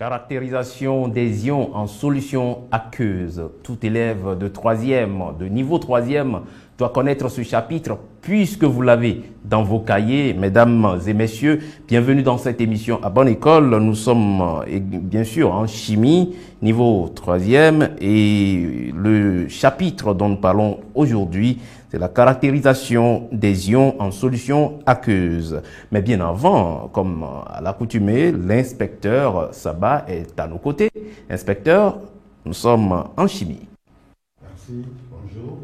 Caractérisation des ions en solution aqueuse. Tout élève de niveau 3e, doit connaître ce chapitre puisque vous l'avez dans vos cahiers. Mesdames et messieurs, bienvenue dans cette émission à Bonne École. Nous sommes bien sûr en chimie, niveau 3e, et le chapitre dont nous parlons aujourd'hui, c'est la caractérisation des ions en solution aqueuse. Mais bien avant, comme à l'accoutumée, l'inspecteur Saba est à nos côtés. Inspecteur, nous sommes en chimie. Merci, bonjour.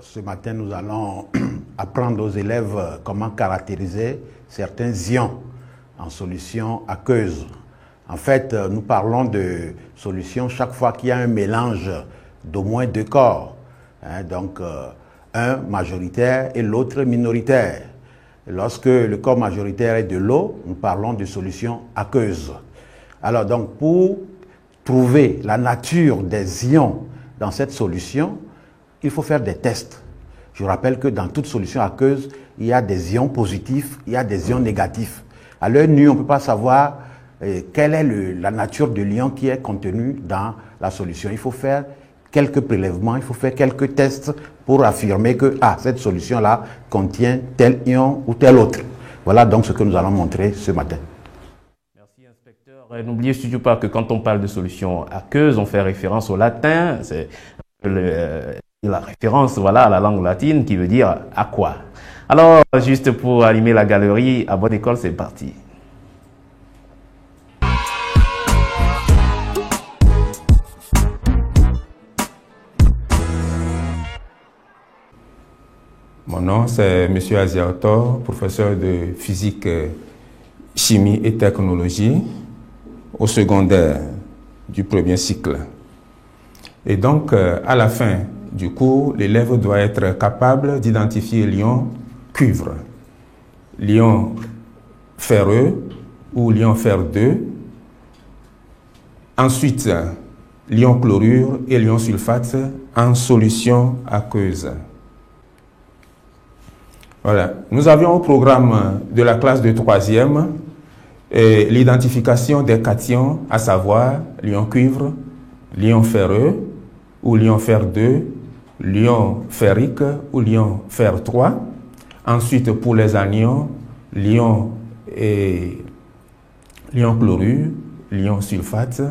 Ce matin, nous allons apprendre aux élèves comment caractériser certains ions en solution aqueuse. En fait, nous parlons de solution chaque fois qu'il y a un mélange d'au moins 2 corps. Donc, un majoritaire et l'autre minoritaire. Lorsque le corps majoritaire est de l'eau, nous parlons de solution aqueuse. Alors, donc, pour trouver la nature des ions dans cette solution, il faut faire des tests. Je rappelle que dans toute solution aqueuse, il y a des ions positifs, il y a des ions négatifs. À l'œil nu, on ne peut pas savoir quelle est la nature de l'ion qui est contenu dans la solution. Il faut faire quelques prélèvements, il faut faire quelques tests pour affirmer que cette solution-là contient tel ion ou tel autre. Voilà donc ce que nous allons montrer ce matin. Merci inspecteur. N'oubliez surtout pas que quand on parle de solution aqueuse, on fait référence au latin. C'est la référence à la langue latine qui veut dire « aqua ». Alors, juste pour animer la galerie, à Bonne École, c'est parti. Mon nom, c'est M. Aziator, professeur de physique, chimie et technologie au secondaire du 1er cycle. Et donc, à la fin du cours, l'élève doit être capable d'identifier l'ion cuivre, l'ion ferreux ou l'ion fer 2, ensuite l'ion chlorure et l'ion sulfate en solution aqueuse. Voilà. Nous avions au programme de la classe de 3e l'identification des cations, à savoir l'ion cuivre, l'ion ferreux ou l'ion fer 2, l'ion ferrique ou l'ion fer 3. Ensuite, pour les anions, l'ion chlorure, l'ion sulfate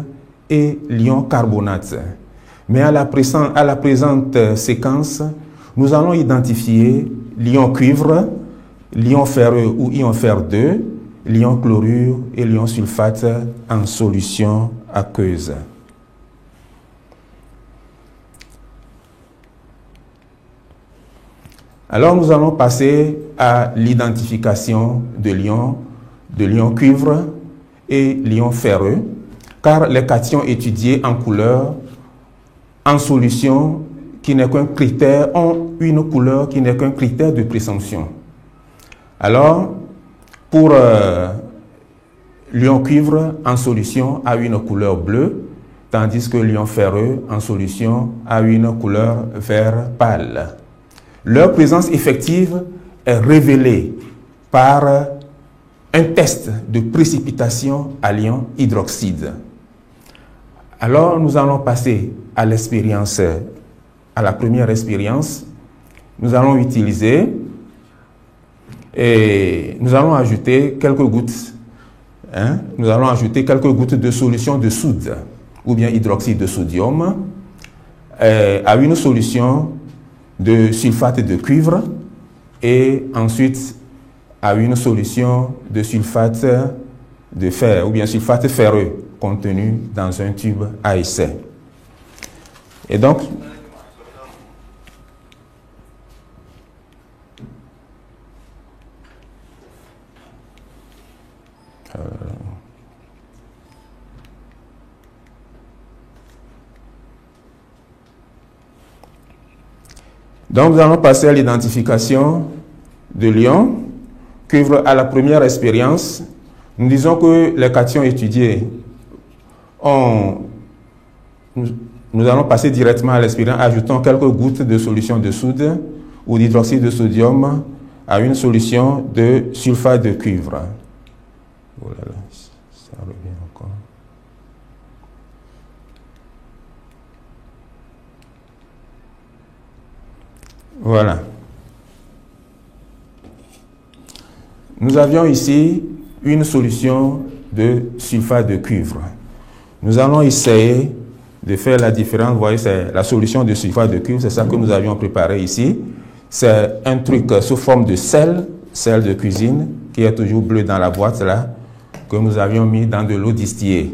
et l'ion carbonate. Mais à la présente séquence, nous allons identifier l'ion cuivre, l'ion ferreux ou ion fer 2, l'ion chlorure et l'ion sulfate en solution aqueuse. Alors nous allons passer à l'identification de l'ion cuivre et l'ion ferreux, car les cations étudiés en couleur, en solution, qui n'est qu'un critère, ont une couleur qui n'est qu'un critère de présomption. Alors, pour l'ion cuivre en solution a une couleur bleue, tandis que l'ion ferreux en solution a une couleur vert pâle. Leur présence effective est révélée par un test de précipitation à l'ion hydroxyde. Alors, nous allons passer à l'expérience, à la première expérience. Nous allons utiliser et nous allons ajouter quelques gouttes. Nous allons ajouter quelques gouttes de solution de soude ou bien hydroxyde de sodium à une solution de sulfate de cuivre et ensuite à une solution de sulfate de fer ou bien sulfate ferreux contenu dans un tube à essai. Et donc, nous allons passer à l'identification de l'ion cuivre à la première expérience. Nous disons que les cations étudiées nous allons passer directement à l'expérience, ajoutant quelques gouttes de solution de soude ou d'hydroxyde de sodium à une solution de sulfate de cuivre. Oh là là, ça revient encore. Voilà. Nous avions ici une solution de sulfate de cuivre. Nous allons essayer de faire la différence. Vous voyez, c'est la solution de sulfate de cuivre, c'est ça que nous avions préparé ici. C'est un truc sous forme de sel de cuisine, qui est toujours bleu dans la boîte là, que nous avions mis dans de l'eau distillée.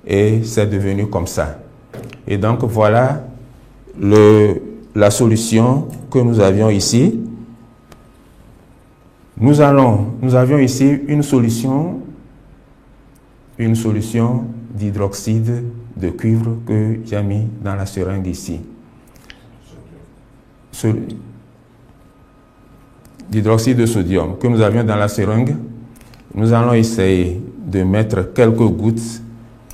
Et c'est devenu comme ça. Et donc voilà la solution que nous avions ici. Nous avions ici une solution d'hydroxyde de cuivre que j'ai mis dans la seringue ici. D'hydroxyde de sodium que nous avions dans la seringue. Nous allons essayer de mettre quelques gouttes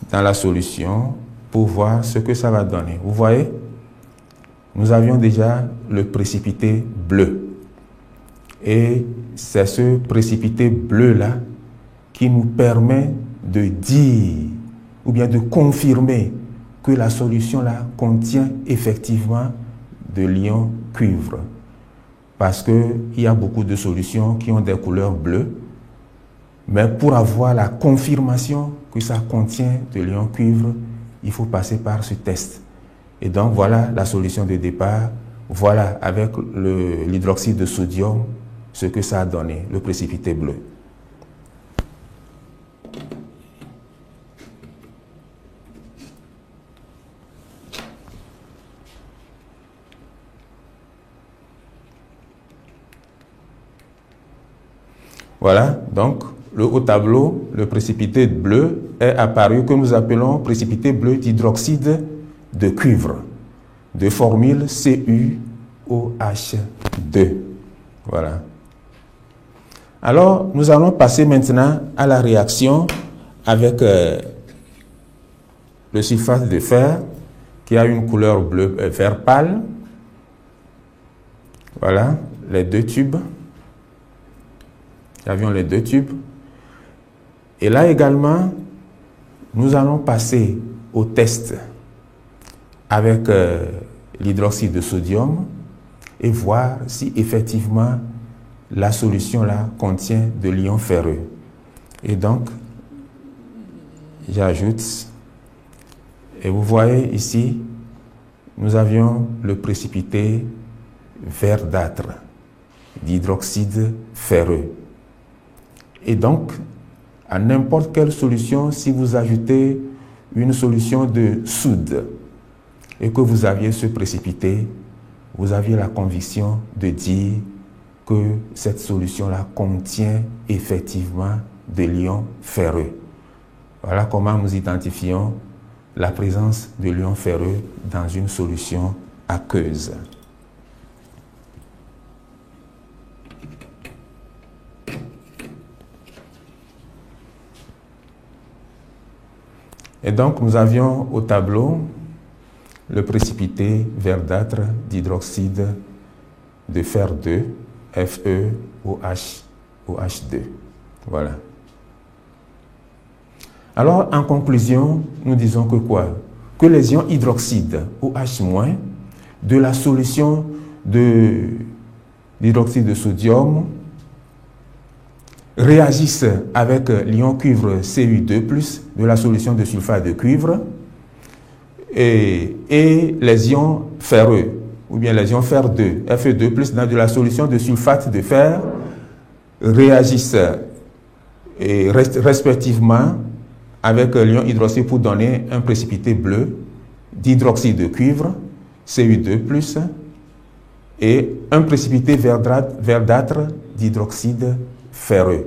dans la solution pour voir ce que ça va donner. Vous voyez, nous avions déjà le précipité bleu. Et c'est ce précipité bleu-là qui nous permet de dire ou bien de confirmer que la solution-là contient effectivement de l'ion cuivre. Parce qu'il y a beaucoup de solutions qui ont des couleurs bleues, mais pour avoir la confirmation que ça contient de l'ion cuivre, il faut passer par ce test. Et donc voilà la solution de départ. Voilà avec l'hydroxyde de sodium ce que ça a donné, le précipité bleu. Voilà, donc au tableau, le précipité bleu est apparu que nous appelons précipité bleu d'hydroxyde de cuivre, de formule CuOH2. Voilà. Alors, nous allons passer maintenant à la réaction avec le sulfate de fer qui a une couleur bleu vert pâle. Voilà, les deux tubes. Nous avions les deux tubes. Et là également, nous allons passer au test avec l'hydroxyde de sodium et voir si effectivement la solution là contient de l'ion ferreux. Et donc, j'ajoute, et vous voyez ici, nous avions le précipité verdâtre d'hydroxyde ferreux. Et donc, à n'importe quelle solution, si vous ajoutez une solution de soude et que vous aviez ce précipité, vous aviez la conviction de dire que cette solution-là contient effectivement de l'ion ferreux. Voilà comment nous identifions la présence de l'ion ferreux dans une solution aqueuse. Et donc, nous avions au tableau le précipité verdâtre d'hydroxyde de fer 2, FeOH, OH2. Voilà. Alors, en conclusion, nous disons que quoi? Que les ions hydroxyde OH- de la solution d'hydroxyde de sodium réagissent avec l'ion cuivre Cu2+, de la solution de sulfate de cuivre, et les ions ferreux, ou bien les ions fer 2, Fe2+, de la solution de sulfate de fer, réagissent respectivement avec l'ion hydroxyde pour donner un précipité bleu d'hydroxyde de cuivre, Cu2+, et un précipité verdâtre d'hydroxyde ferreux.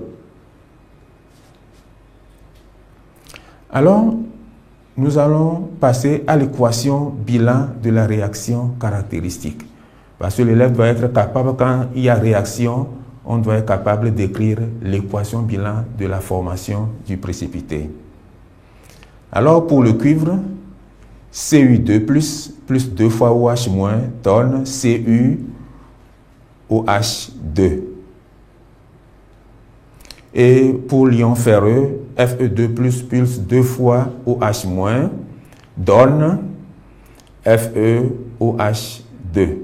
Alors, nous allons passer à l'équation bilan de la réaction caractéristique. Parce que l'élève doit être capable, quand il y a réaction, on doit être capable d'écrire l'équation bilan de la formation du précipité. Alors, pour le cuivre, Cu2+, plus 2 fois OH- donne CuOH2. Et pour l'ion ferreux, Fe2+, plus 2 fois OH- donne FeOH2.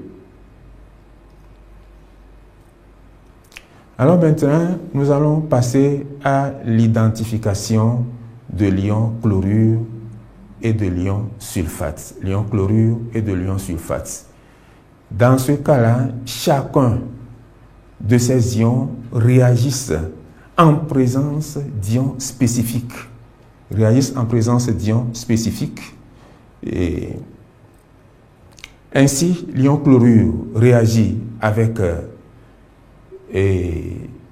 Alors maintenant, nous allons passer à l'identification de l'ion chlorure et de l'ion sulfate. L'ion chlorure et de l'ion sulfate. Dans ce cas-là, chacun de ces ions réagissent en présence d'ions spécifiques. Réagissent en présence d'ions spécifiques. Et ainsi, l'ion chlorure réagit avec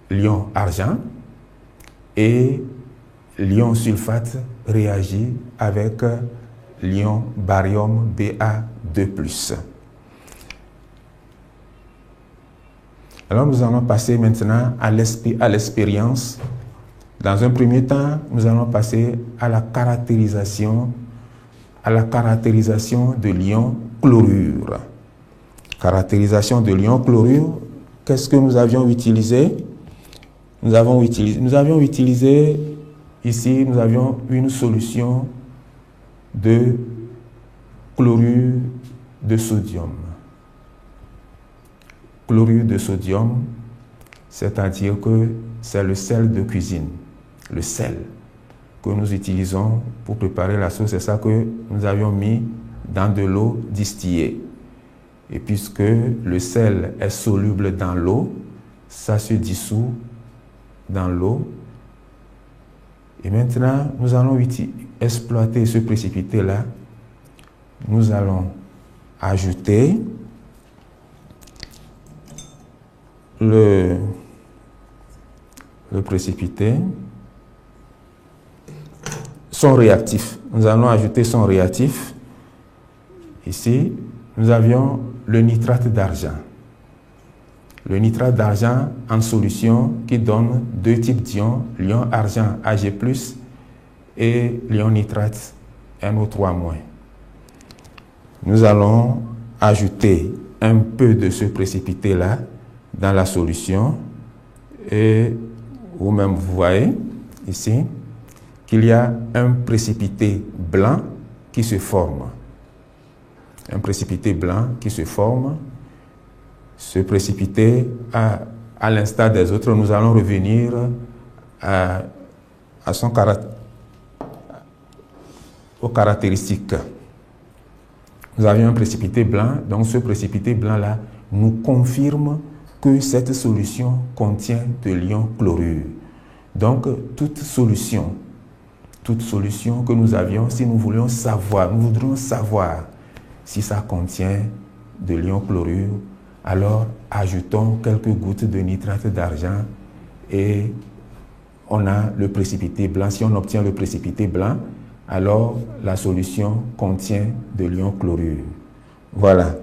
l'ion argent et l'ion sulfate réagit avec l'ion barium Ba2+. Alors nous allons passer maintenant à l'expérience. Dans un premier temps, nous allons passer à la caractérisation de l'ion chlorure. Caractérisation de l'ion chlorure, qu'est-ce que nous avions utilisé? Nous avions utilisé ici, nous avions une solution de chlorure de sodium. Chlorure de sodium, c'est-à-dire que c'est le sel de cuisine. Le sel que nous utilisons pour préparer la sauce, c'est ça que nous avions mis dans de l'eau distillée. Et puisque le sel est soluble dans l'eau, ça se dissout dans l'eau. Et maintenant, nous allons exploiter ce précipité-là. Nous allons ajouter le précipité, son réactif. Nous allons ajouter son réactif. Ici, nous avions le nitrate d'argent. Le nitrate d'argent en solution qui donne deux types d'ions, l'ion argent Ag+, et l'ion nitrate NO3-. Nous allons ajouter un peu de ce précipité-là dans la solution et vous-même vous voyez ici qu'il y a un précipité blanc qui se forme. Un précipité blanc qui se forme. Ce précipité, à l'instar des autres, nous allons revenir aux caractéristiques. Nous avions un précipité blanc, donc ce précipité blanc-là nous confirme que cette solution contient de l'ion chlorure. Donc, toute solution que nous avions, si nous voudrions savoir si ça contient de l'ion chlorure, alors ajoutons quelques gouttes de nitrate d'argent et on a le précipité blanc. Si on obtient le précipité blanc, alors la solution contient de l'ion chlorure. Voilà.